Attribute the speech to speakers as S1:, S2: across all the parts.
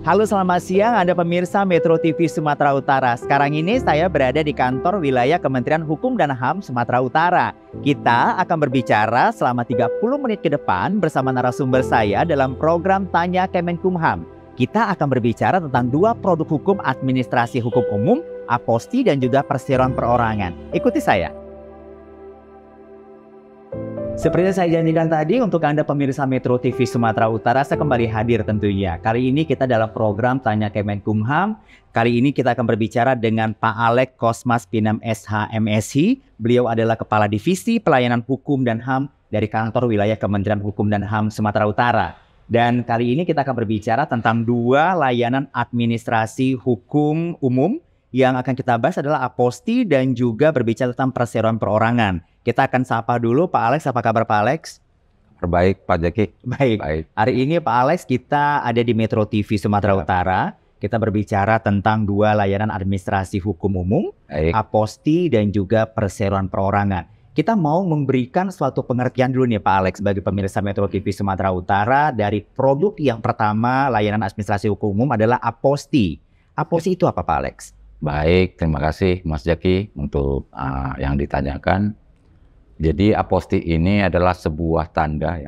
S1: Halo, selamat siang Anda pemirsa Metro TV Sumatera Utara. Sekarang ini saya berada di kantor wilayah Kementerian Hukum dan HAM Sumatera Utara. Kita akan berbicara selama 30 menit ke depan bersama narasumber saya dalam program Tanya Kemenkumham. Kita akan berbicara tentang dua produk hukum administrasi hukum umum, aposti dan juga perseroan perorangan. Ikuti saya. Seperti yang saya janjikan tadi, untuk Anda pemirsa Metro TV Sumatera Utara, saya kembali hadir tentunya. Kali ini kita dalam program Tanya Kemenkumham. Kali ini kita akan berbicara dengan Pak Alex Kosmas Pinam SH MSI. Beliau adalah Kepala Divisi Pelayanan Hukum dan HAM dari kantor wilayah Kementerian Hukum dan HAM Sumatera Utara. Dan kali ini kita akan berbicara tentang dua layanan administrasi hukum umum. Yang akan kita bahas adalah aposti dan juga berbicara tentang perseroan perorangan. Kita akan sapa dulu Pak Alex. Apa kabar Pak Alex?
S2: Baik Pak Jaki.
S1: Baik. Hari ini Pak Alex kita ada di Metro TV Sumatera Utara. Kita berbicara tentang dua layanan administrasi hukum umum, aposti dan juga perseroan perorangan. Kita mau memberikan suatu pengertian dulu nih Pak Alex sebagai pemirsa Metro TV Sumatera Utara dari produk yang pertama layanan administrasi hukum umum adalah aposti. Aposti itu apa Pak Alex?
S2: Baik, terima kasih Mas Jaki untuk yang ditanyakan. Jadi aposti ini adalah sebuah tanda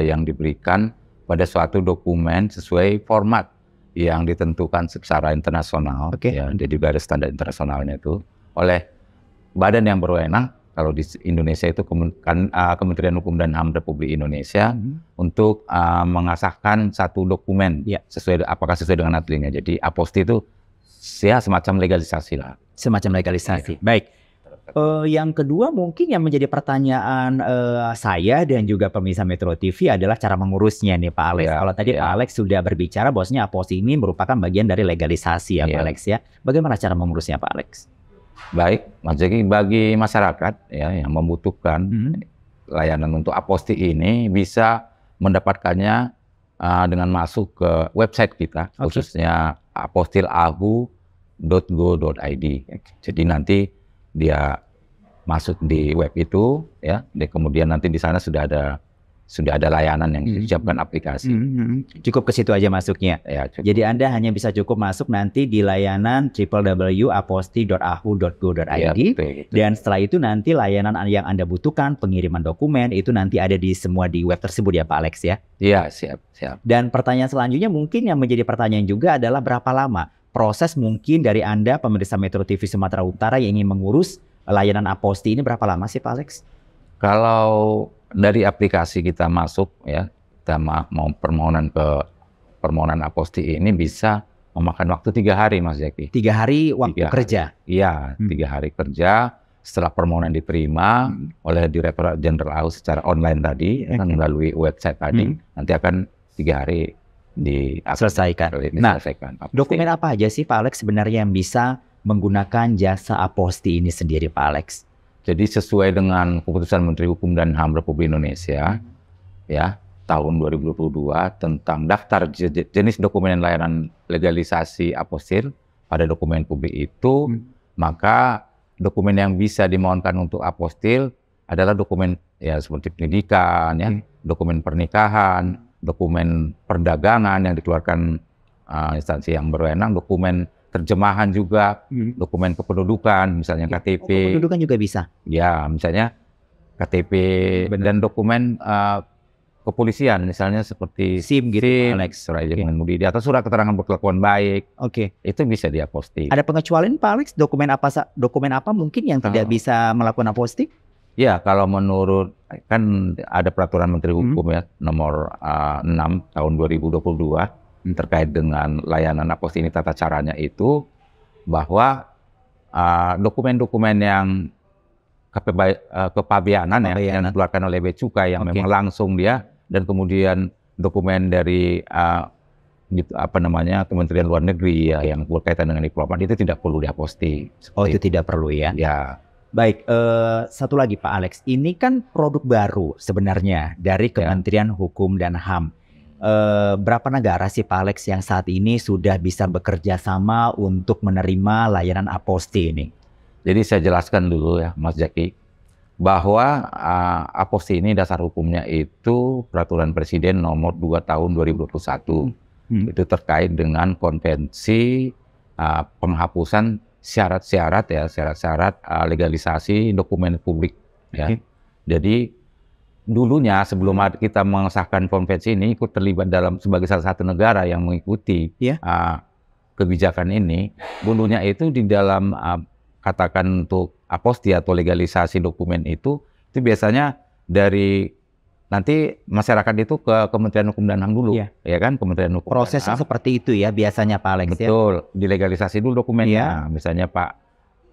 S2: yang diberikan pada suatu dokumen sesuai format yang ditentukan secara internasional. Jadi garis standar internasionalnya itu oleh badan yang berwenang. Kalau di Indonesia itu Kementerian Hukum dan HAM Republik Indonesia untuk mengesahkan satu dokumen apakah sesuai dengan aslinya. Jadi aposti itu semacam legalisasi lah.
S1: Semacam legalisasi. Baik. Yang kedua mungkin yang menjadi pertanyaan saya dan juga pemirsa Metro TV adalah cara mengurusnya nih Pak Alex. Kalau tadi Pak Alex sudah berbicara bahwasanya aposti ini merupakan bagian dari legalisasi Pak Alex ya. Bagaimana cara mengurusnya Pak Alex?
S2: Baik, Mas Jaki, bagi masyarakat yang membutuhkan layanan untuk aposti ini bisa mendapatkannya dengan masuk ke website kita, khususnya apostilahu.go.id. Jadi nanti dia masuk di web itu, kemudian nanti di sana sudah ada layanan yang disiapkan aplikasi.
S1: Cukup ke situ aja masuknya. Jadi Anda hanya bisa cukup masuk nanti di layanan www.aposti.ahu.go.id. Dan setelah itu nanti layanan yang Anda butuhkan, pengiriman dokumen, itu nanti ada di semua di web tersebut ya Pak Alex ya?
S2: Iya, siap.
S1: Dan pertanyaan selanjutnya mungkin yang menjadi pertanyaan juga adalah berapa lama proses mungkin dari Anda pemirsa Metro TV Sumatera Utara yang ingin mengurus layanan aposti ini, berapa lama sih Pak Alex?
S2: Kalau dari aplikasi kita masuk kita mau permohonan aposti ini bisa memakan waktu 3 hari Mas Jaki.
S1: 3 hari waktu kerja?
S2: Iya, 3 hari kerja setelah permohonan diterima oleh Direktorat Jenderal AU secara online tadi, melalui website tadi, nanti akan 3 hari
S1: diselesaikan. Nah, dokumen apa aja sih Pak Alex sebenarnya yang bisa menggunakan jasa aposti ini sendiri Pak Alex?
S2: Jadi sesuai dengan keputusan Menteri Hukum dan HAM Republik Indonesia tahun 2022 tentang daftar jenis dokumen layanan legalisasi apostil pada dokumen publik itu, maka dokumen yang bisa dimohonkan untuk apostil adalah dokumen seperti pendidikan, dokumen pernikahan, dokumen perdagangan yang dikeluarkan instansi yang berwenang, dokumen terjemahan juga, dokumen kependudukan, misalnya KTP.
S1: Kependudukan juga bisa?
S2: Ya, misalnya KTP dan dokumen kepolisian, misalnya seperti
S1: SIM gitu, Alex.
S2: Surat izin mengemudi atau surat keterangan berkelakuan baik. Itu bisa diaposti.
S1: Ada pengecualian Pak Alex? Dokumen apa mungkin yang tidak bisa melakukan aposti?
S2: Ya, kalau menurut kan ada peraturan Menteri Hukum nomor 6 tahun 2022 terkait dengan layanan aposti ini, tata caranya itu bahwa dokumen-dokumen yang kepabeanan yang dikeluarkan oleh Bea Cukai yang memang langsung dia, dan kemudian dokumen dari Kementerian Luar Negeri yang berkaitan dengan diplomat itu tidak perlu diaposti.
S1: Itu tidak perlu ya?
S2: Ya.
S1: Baik, satu lagi Pak Alex, ini kan produk baru sebenarnya dari Kementerian Hukum dan HAM. Berapa negara sih Pak Alex yang saat ini sudah bisa bekerja sama untuk menerima layanan aposti ini?
S2: Jadi saya jelaskan dulu ya Mas Jaki, bahwa aposti ini dasar hukumnya itu Peraturan Presiden nomor 2 tahun 2021 Itu terkait dengan konvensi penghapusan syarat-syarat legalisasi dokumen publik. Ya. Jadi dulunya sebelum kita mengesahkan konvensi ini ikut terlibat sebagai salah satu negara yang mengikuti kebijakan ini. Dulunya itu di dalam katakan untuk aposti atau legalisasi dokumen itu biasanya dari nanti masyarakat itu ke Kementerian Hukum dan HAM dulu, ya kan? Kementerian Hukum
S1: Prosesnya
S2: dan HAM.
S1: seperti itu ya biasanya Pak Alex.
S2: Betul, dilegalisasi dulu dokumennya. Misalnya Pak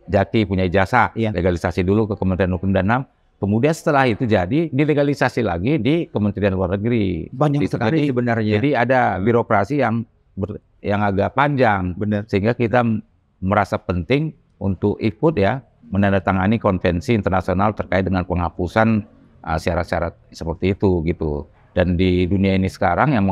S2: Jaki punya ijazah, legalisasi dulu ke Kementerian Hukum dan HAM. Kemudian setelah itu jadi dilegalisasi lagi di Kementerian Luar Negeri.
S1: Banyak sekali sebenarnya.
S2: Jadi ada birokrasi yang agak panjang, sehingga kita merasa penting untuk ikut menandatangani konvensi internasional terkait dengan penghapusan syarat-syarat seperti itu gitu. Dan di dunia ini sekarang yang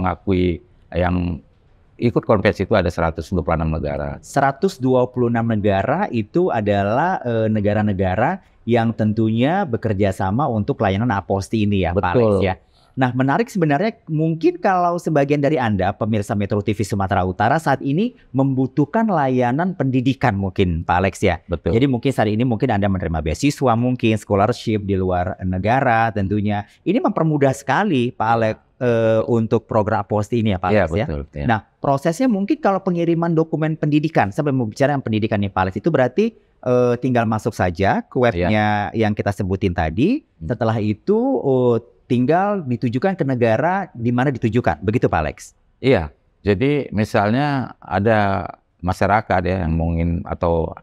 S2: ikut konvensi itu ada 126 negara.
S1: 126 negara itu adalah negara-negara yang tentunya bekerja sama untuk layanan aposti ini ya, Pak Alex ya. Nah, menarik sebenarnya mungkin kalau sebagian dari Anda, pemirsa Metro TV Sumatera Utara saat ini membutuhkan layanan pendidikan mungkin Pak Alex ya.
S2: Betul.
S1: Jadi mungkin saat ini mungkin Anda menerima beasiswa, mungkin scholarship di luar negara tentunya. Ini mempermudah sekali Pak Alex untuk program aposti ini ya Pak Alex ya.
S2: Betul, ya.
S1: Nah, prosesnya mungkin kalau pengiriman dokumen pendidikan, sampai mau bicara yang pendidikan nih Pak Alex, itu berarti tinggal masuk saja ke webnya yang kita sebutin tadi. Setelah itu tinggal ditujukan ke negara di mana ditujukan, begitu Pak Alex?
S2: Iya, jadi misalnya ada masyarakat yang atau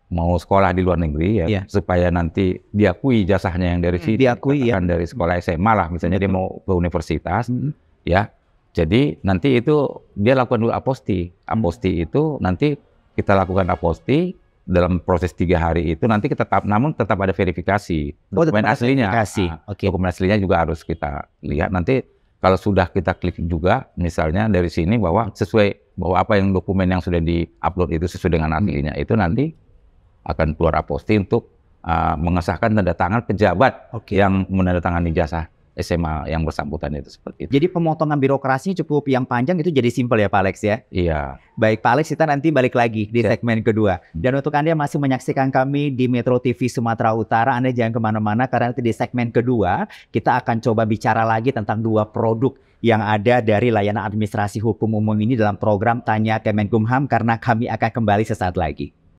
S2: mau sekolah di luar negeri supaya nanti diakui jasanya yang dari sini, dari sekolah SMA lah, misalnya dia mau ke universitas, jadi nanti itu dia lakukan dulu aposti. Aposti itu nanti kita lakukan aposti. Dalam proses 3 hari itu nanti namun tetap ada verifikasi dokumen aslinya. Dokumen aslinya juga harus kita lihat. Nanti kalau sudah kita klik juga misalnya dari sini bahwa apa yang dokumen yang sudah diupload itu sesuai dengan aslinya, itu nanti akan keluar aposti untuk mengesahkan tanda tangan pejabat yang menandatangani ijazah SMA yang bersangkutan itu, seperti itu.
S1: Jadi pemotongan birokrasinya cukup yang panjang itu jadi simpel ya Pak Alex ya?
S2: Iya.
S1: Baik Pak Alex, kita nanti balik lagi di segmen kedua. Dan untuk Anda yang masih menyaksikan kami di Metro TV Sumatera Utara, Anda jangan kemana-mana karena nanti di segmen kedua kita akan coba bicara lagi tentang 2 produk yang ada dari layanan administrasi hukum umum ini dalam program Tanya Kemenkumham, karena kami akan kembali sesaat lagi.